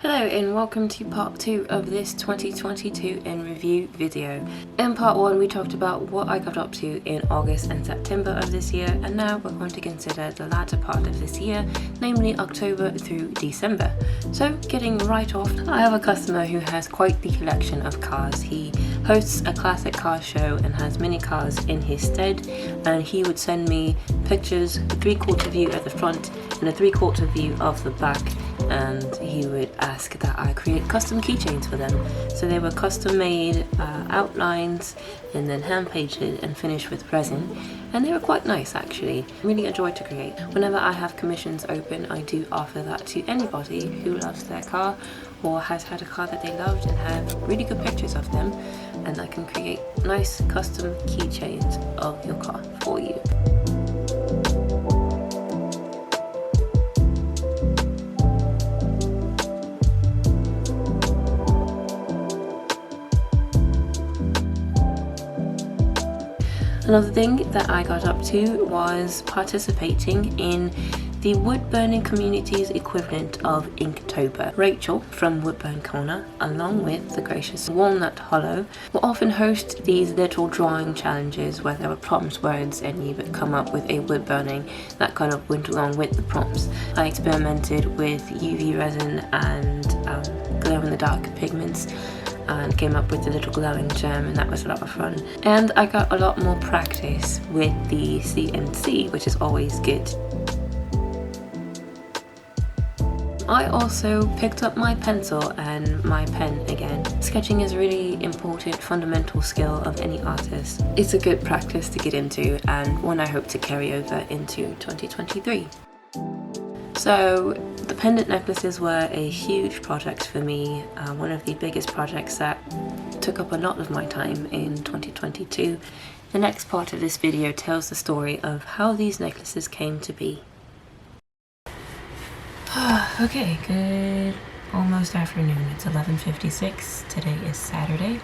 Hello and welcome to part 2 of this 2022 in review video. In part 1 we talked about what I got up to in August and September of this year, and now we're going to consider the latter part of this year, namely October through December. So getting right off, I have a customer who has quite the collection of cars. He hosts a classic car show and has many cars in his stead, and he would send me pictures, a 3/4 view at the front and a 3/4 view of the back, and he would ask that I create custom keychains for them. So they were custom made outlines and then hand painted and finished with resin, and they were quite nice actually. Really enjoyed to create. Whenever I have commissions open, I do offer that to anybody who loves their car or has had a car that they loved and have really good pictures of them, and I can create nice custom keychains of your car for you. Another thing that I got up to was participating in the wood burning community's equivalent of Inktober. Rachel from Woodburn Corner, along with the gracious Walnut Hollow, will often host these little drawing challenges where there were prompts words and you would come up with a wood burning that kind of went along with the prompts. I experimented with UV resin and glow-in-the-dark pigments and came up with a little glowing gem, and that was a lot of fun. And I got a lot more practice with the CNC, which is always good. I also picked up my pencil and my pen again. Sketching is a really important fundamental skill of any artist. It's a good practice to get into and one I hope to carry over into 2023. So the pendant necklaces were a huge project for me, one of the biggest projects that took up a lot of my time in 2022. The next part of this video tells the story of how these necklaces came to be. Okay, good almost afternoon. It's 11:56. Today is Saturday.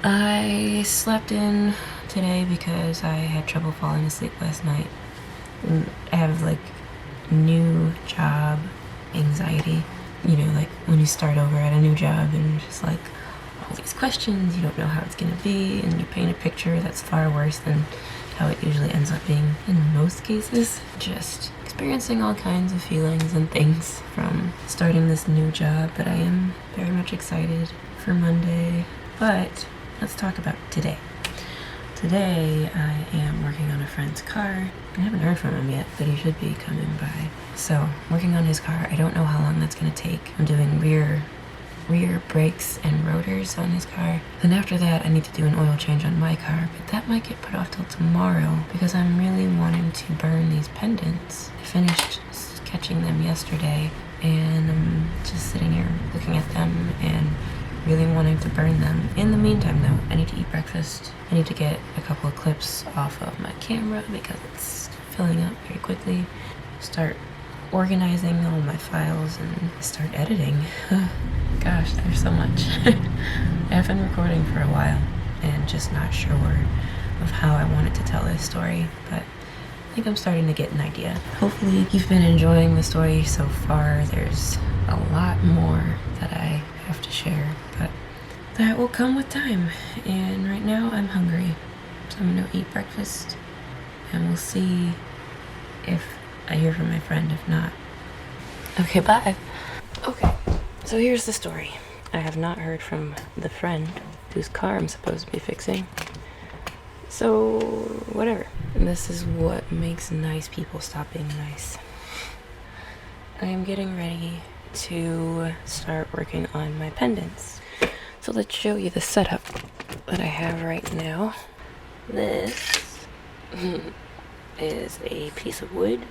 I slept in today because I had trouble falling asleep last night. I have like new job anxiety, you know, like when you start over at a new job and you're just like all these questions, you don't know how it's gonna be, and you paint a picture that's far worse than how it usually ends up being in most cases. Just experiencing all kinds of feelings and things from starting this new job, but I am very much excited for Monday. But let's talk about today. Today I am working on a friend's car. I haven't heard from him yet, but he should be coming by. So, working on his car. I don't know how long that's gonna take. I'm doing rear brakes and rotors on his car. Then after that, I need to do an oil change on my car, but that might get put off till tomorrow because I'm really wanting to burn these pendants. I finished sketching them yesterday, and I'm just sitting here looking at them and really wanting to burn them. In the meantime though, I need to eat breakfast. I need to get a couple of clips off of my camera because it's filling up very quickly. Start organizing all my files and start editing. Gosh, there's so much. I've been recording for a while and just not sure of how I wanted to tell this story, but I think I'm starting to get an idea. Hopefully you've been enjoying the story so far. There's a lot more that I have to share, but that will come with time. And right now I'm hungry, so I'm gonna eat breakfast and we'll see if I hear from my friend. If not, okay, bye. Okay, so here's the story. I have not heard from the friend whose car I'm supposed to be fixing, so whatever. This is what makes nice people stop being nice. I am getting ready to start working on my pendants. So let's show you the setup that I have right now. This is a piece of wood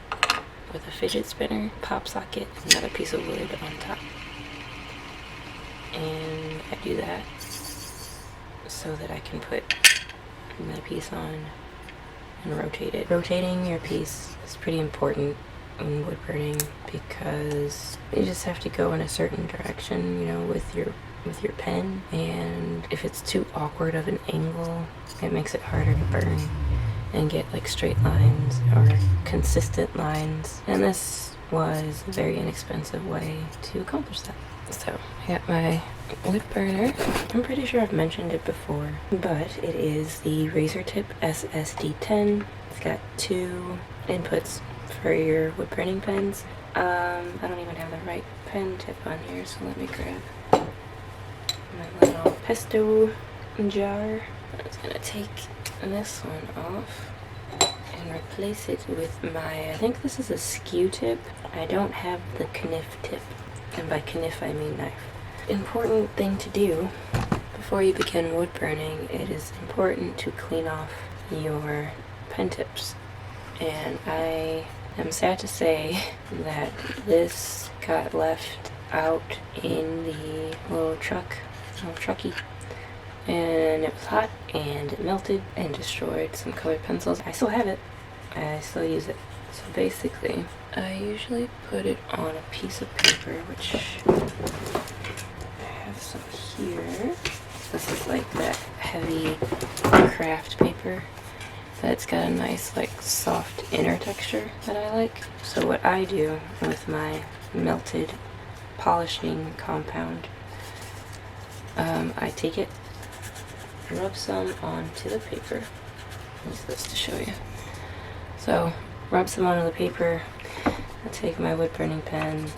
with a fidget spinner, pop socket, another piece of wood on top. And I do that so that I can put my piece on and rotate it. Rotating your piece is pretty important in wood burning because you just have to go in a certain direction, you know, with your pen, and if it's too awkward of an angle, it makes it harder to burn and get like straight lines or consistent lines. And this was a very inexpensive way to accomplish that. So I got my wood burner. I'm pretty sure I've mentioned it before, but it is the Razortip SSD10. It's got 2 inputs for your wood burning pens. I don't even have the right pen tip on here, so let me grab my little pesto jar. I'm just gonna take this one off and replace it with my, I think this is a skew tip. I don't have the kniff tip, and by kniff I mean knife. Important thing to do before you begin wood burning, it is important to clean off your pen tips. And I am sad to say that this got left out in the little trucky, and it was hot and it melted and destroyed some colored pencils. I still have it. I still use it. So basically, I usually put it on a piece of paper, which I have some here. This is like that heavy craft paper that's got a nice like soft inner texture that I like. So what I do with my melted polishing compound, I take it, rub some onto the paper. Use this to show you. So rub some onto the paper. I take my wood burning pen,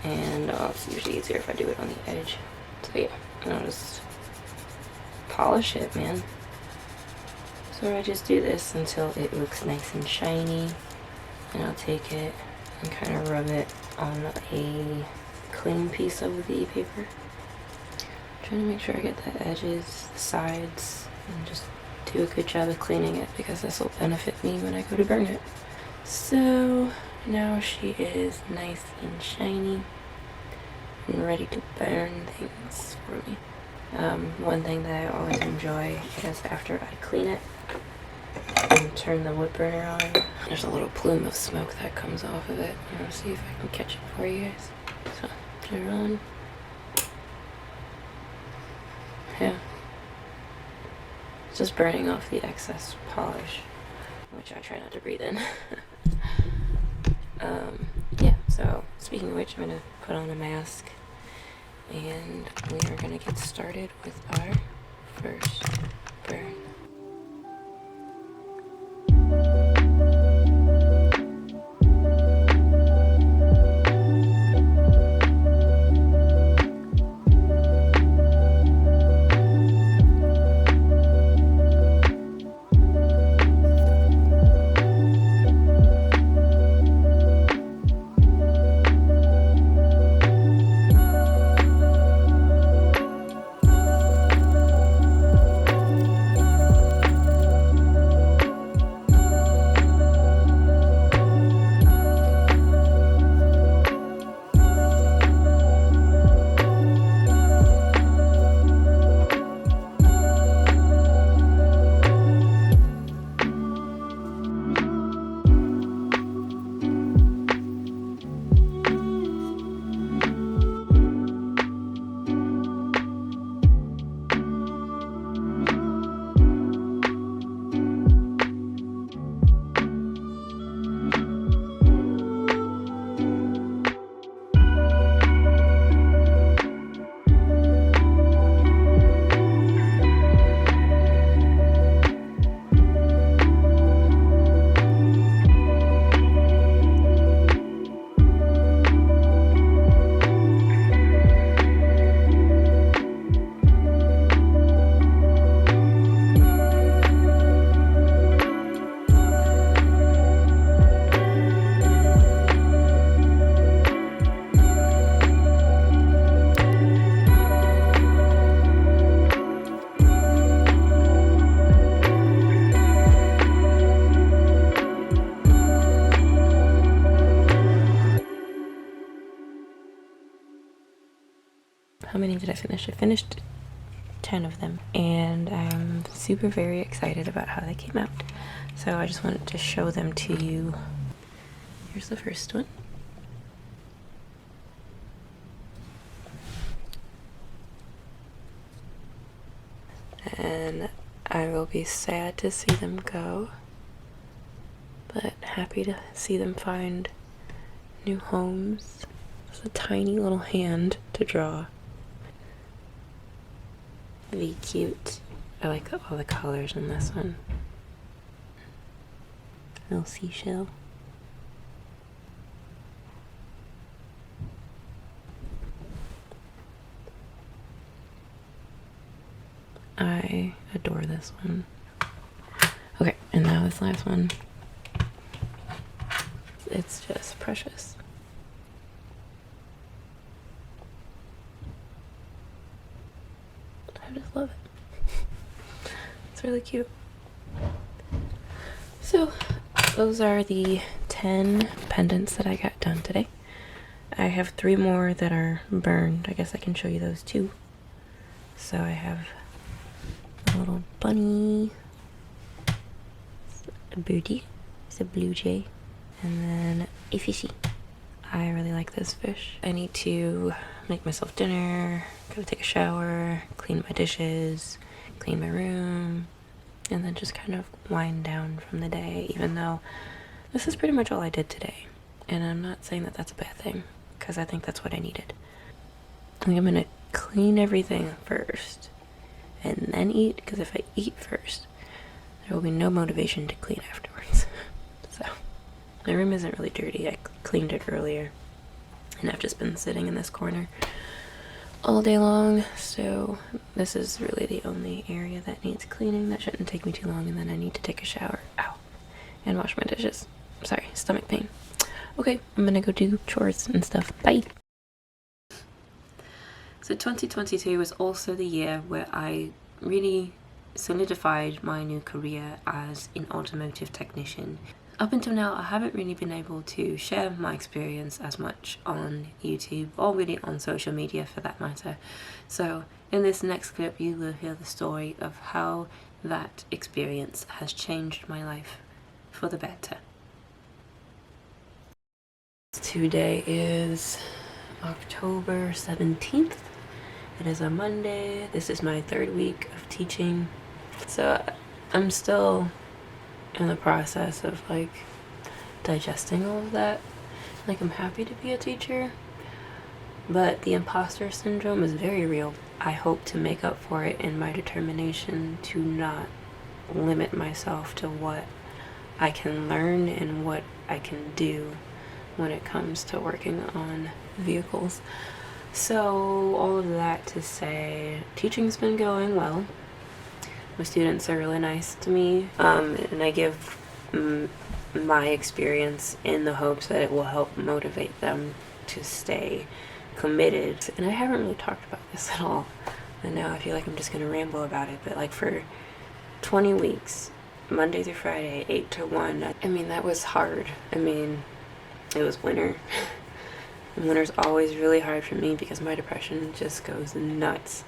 and it's usually easier if I do it on the edge. So yeah, I'll just polish it, man. So I just do this until it looks nice and shiny, and I'll take it and kind of rub it on a clean piece of the paper. Trying to make sure I get the edges, the sides, and just do a good job of cleaning it, because this will benefit me when I go to burn it. So now she is nice and shiny and ready to burn things for me. One thing that I always enjoy is after I clean it and turn the wood burner on, there's a little plume of smoke that comes off of it. I'll see if I can catch it for you guys. So turn it on. Yeah. It's just burning off the excess polish, which I try not to breathe in. Yeah, so speaking of which, I'm gonna put on a mask, and we are gonna get started with our first burn. How many did I finish? I finished 10 of them, and I'm super very excited about how they came out. So I just wanted to show them to you. Here's the first one. And I will be sad to see them go, but happy to see them find new homes It's a tiny little hand to draw. Really cute. I like all the colors in this one. Little seashell. I adore this one. Okay, and now this last one. It's just precious. I just love it. It's really cute. So, those are the 10 pendants that I got done today. I have 3 more that are burned. I guess I can show you those too. So I have a little bunny, a birdie, it's a blue jay, and then a fishy. I really like this fish. I need to make myself dinner, go take a shower, clean my dishes, clean my room, and then just kind of wind down from the day, even though this is pretty much all I did today. And I'm not saying that that's a bad thing, because I think that's what I needed. I think I'm gonna clean everything first and then eat, because if I eat first, there will be no motivation to clean afterwards. So my room isn't really dirty. I cleaned it earlier, and I've just been sitting in this corner all day long, so this is really the only area that needs cleaning. That shouldn't take me too long, and then I need to take a shower, and wash my dishes. Sorry, stomach pain. Okay, I'm gonna go do chores and stuff. Bye. So 2022 was also the year where I really solidified my new career as an automotive technician. Up until now, I haven't really been able to share my experience as much on YouTube or really on social media for that matter. So in this next clip, you will hear the story of how that experience has changed my life for the better. Today is October 17th. It is a Monday. This is my 3rd week of teaching. So I'm still in the process of like digesting all of that. Like, I'm happy to be a teacher, but the imposter syndrome is very real. I hope to make up for it in my determination to not limit myself to what I can learn and what I can do when it comes to working on vehicles. So all of that to say, teaching's been going well. My students are really nice to me, and I give my experience in the hopes that it will help motivate them to stay committed. And I haven't really talked about this at all, and now I feel like I'm just gonna ramble about it, but like for 20 weeks, Monday through Friday, 8 to 1, I mean, that was hard. I mean, it was winter. And winter's always really hard for me because my depression just goes nuts.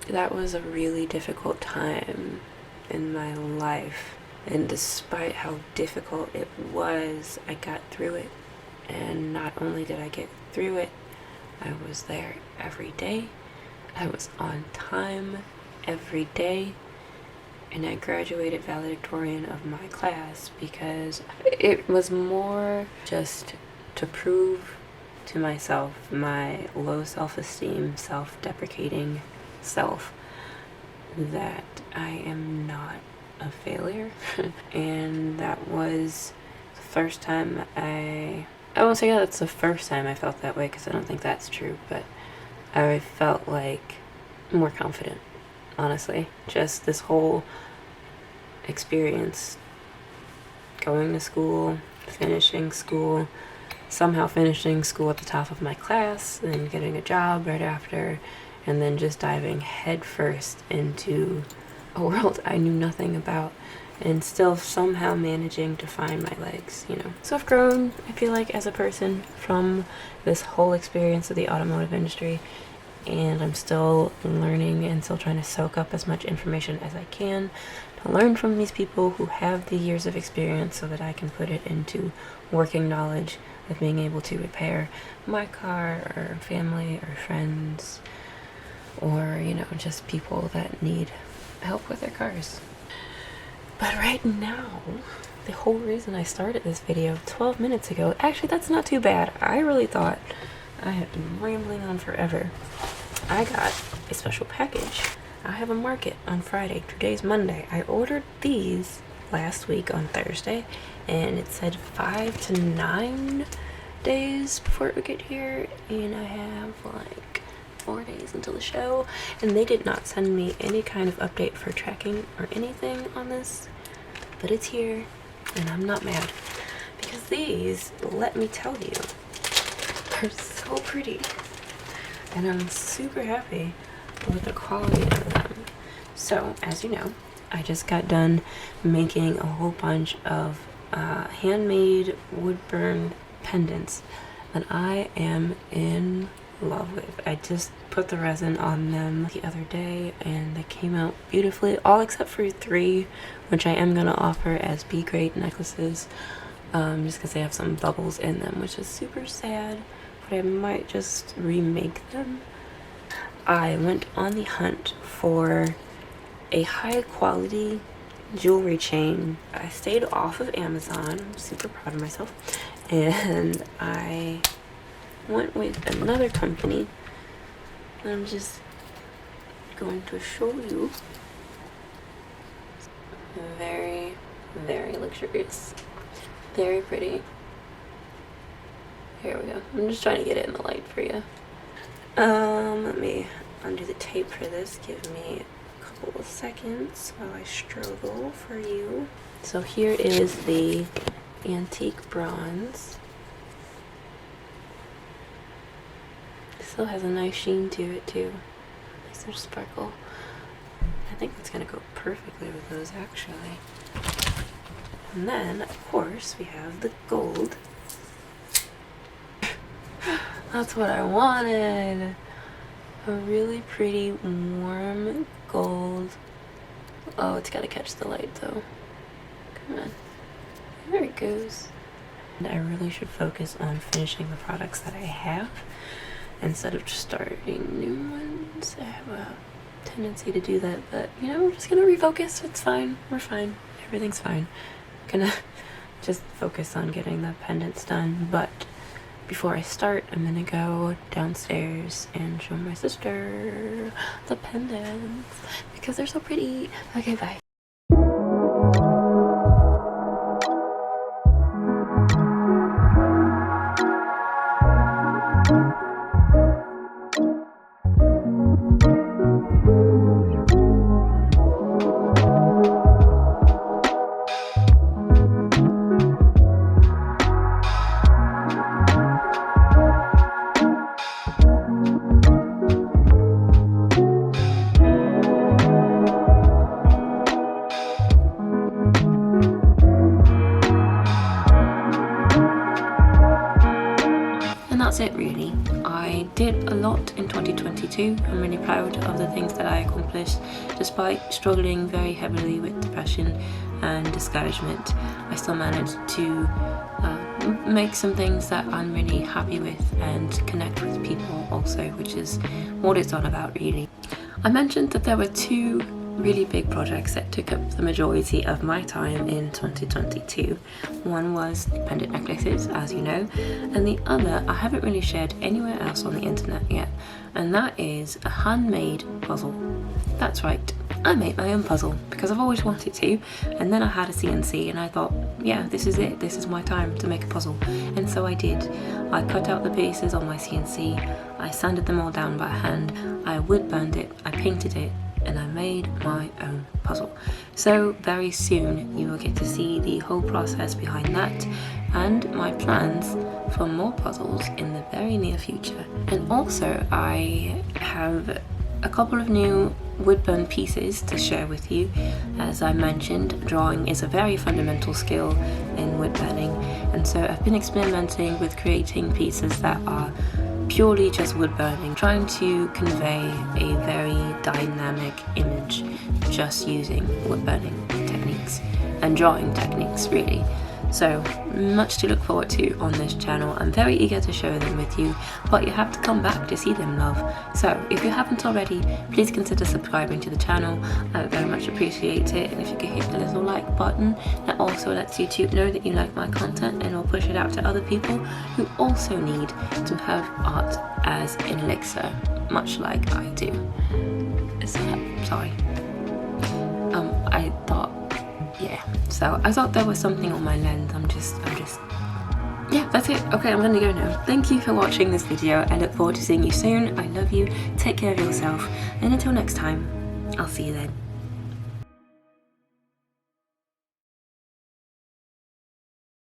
That was a really difficult time in my life, and despite how difficult it was, I got through it. And not only did I get through it, I was there every day. I was on time every day, and I graduated valedictorian of my class because it was more just to prove to myself, my low self-esteem, self-deprecating self, that I am not a failure. And that was the first time I won't say that's the first time I felt that way, because I don't think that's true, but I felt like more confident, honestly. Just this whole experience, going to school, somehow finishing school at the top of my class, and then getting a job right after, and then just diving headfirst into a world I knew nothing about, and still somehow managing to find my legs, you know. So I've grown, I feel like, as a person from this whole experience of the automotive industry, and I'm still learning and still trying to soak up as much information as I can to learn from these people who have the years of experience, so that I can put it into working knowledge of being able to repair my car, or family, or friends, or, you know, just people that need help with their cars. But right now, the whole reason I started this video 12 minutes ago. Actually, that's not too bad. I really thought I had been rambling on forever. I got a special package. I have a market on Friday. Today's Monday. I ordered these last week on Thursday, and it said 5 to 9 days before it would get here, and I have like 4 days until the show, and they did not send me any kind of update for tracking or anything on this, but it's here, and I'm not mad, because these, let me tell you, are so pretty, and I'm super happy with the quality of them. So, as you know, I just got done making a whole bunch of handmade wood burn pendants that I am in love with. I just put the resin on them the other day and they came out beautifully, all except for 3, which I am going to offer as Be Great necklaces, just because they have some bubbles in them, which is super sad, but I might just remake them. I went on the hunt for a high quality jewelry chain. I stayed off of Amazon. I'm super proud of myself. And I went with another company. I'm just going to show you. Very, very luxurious. Very pretty. Here we go. I'm just trying to get it in the light for you. Let me undo the tape for this. Give me a couple of seconds while I struggle for you. So here is the antique bronze. It still has a nice sheen to it too. Nice little sparkle. I think that's gonna go perfectly with those actually. And then, of course, we have the gold. That's what I wanted. A really pretty warm gold. Oh, it's gotta catch the light though. Come on. There it goes. And I really should focus on finishing the products that I have instead of just starting new ones. I have a tendency to do that, but you know, we're just gonna refocus. It's fine. We're fine. Everything's fine. I'm gonna just focus on getting the pendants done, but before I start, I'm gonna go downstairs and show my sister the pendants because they're so pretty. Okay, bye. That's it really. I did a lot in 2022. I'm really proud of the things that I accomplished. Despite struggling very heavily with depression and discouragement, I still managed to make some things that I'm really happy with and connect with people also, which is what it's all about really. I mentioned that there were 2 really big projects that took up the majority of my time in 2022. One was pendant necklaces, as you know, and the other I haven't really shared anywhere else on the internet yet, and that is a handmade puzzle. That's right, I made my own puzzle because I've always wanted to, and then I had a CNC and I thought, yeah, this is it, this is my time to make a puzzle, and so I did. I cut out the pieces on my CNC, I sanded them all down by hand, I wood burned it, I painted it, and I made my own puzzle. So very soon you will get to see the whole process behind that and my plans for more puzzles in the very near future. And also I have a couple of new wood burn pieces to share with you. As I mentioned, drawing is a very fundamental skill in wood burning, and so I've been experimenting with creating pieces that are purely just wood burning, trying to convey a very dynamic image just using wood burning techniques and drawing techniques really. So much to look forward to on this channel. I'm very eager to share them with you, but you have to come back to see them, love. So if you haven't already, please consider subscribing to the channel. I would very much appreciate it, and if you could hit the little like button, that also lets YouTube know that you like my content and will push it out to other people who also need to have art as an elixir, much like I do. Sorry. I thought, yeah. So I thought there was something on my lens. Yeah, that's it. Okay, I'm gonna go now. Thank you for watching this video. I look forward to seeing you soon. I love you. Take care of yourself. And until next time, I'll see you then.